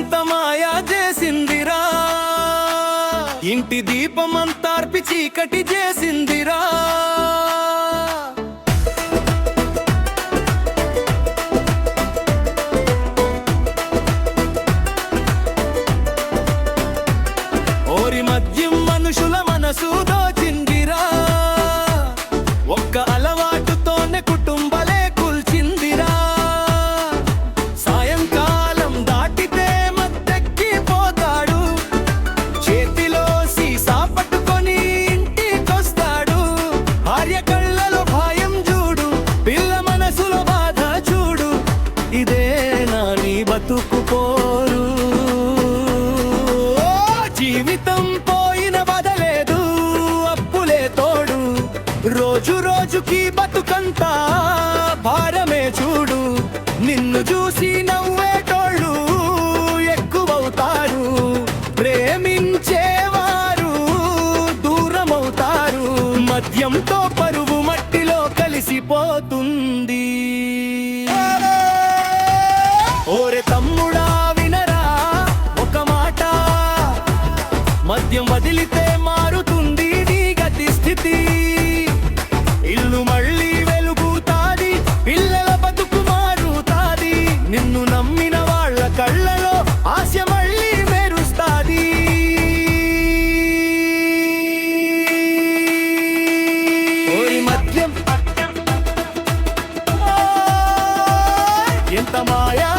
ఎంత మాయా చేసిందిరా, ఇంటి దీపమంతార్పి చీకటి చేసిందిరా. ఓరి మద్యం మనుషుల మనసు దోచిందిరా, ఒక్క అలవాటుతోనే కుటుంబలే కూల్చిందిరా. సాయంకాలం దాటితే మత్తెక్కిపోతాడు, చేతిలో సీసా పట్టుకొని ఇంటికొస్తాడు. భార్య కళ్ళలో భయం చూడు, పిల్ల మనసులో బాధ చూడు, ఇదేనా నీ బతుకుపోరు. జీవితం పోయిన బదలేదు, అప్పులే తోడు, రోజు రోజుకి బతుకంతా భారమే చూడు. నిన్ను చూసి నవ్వేటోళ్ళు ఎక్కువవుతారు, ప్రేమించేవారు దూరమవుతారు. మద్యంతో పరువు మట్టిలో కలిసిపోతుంది. ఓరే తమ్ముడా వినరా ఒక మాట, మద్యం వదిలితే మారుతుంది నీ గతి స్థితి. ఇల్లు మళ్ళీ వెలుగుతాది, పిల్లల బతుకు మారుతాది, నిన్ను నమ్మిన వాళ్ళ కళ్ళలో ఆశ మళ్ళీ మెరుస్తాది. ఓరి మద్యం ఎంత మాయా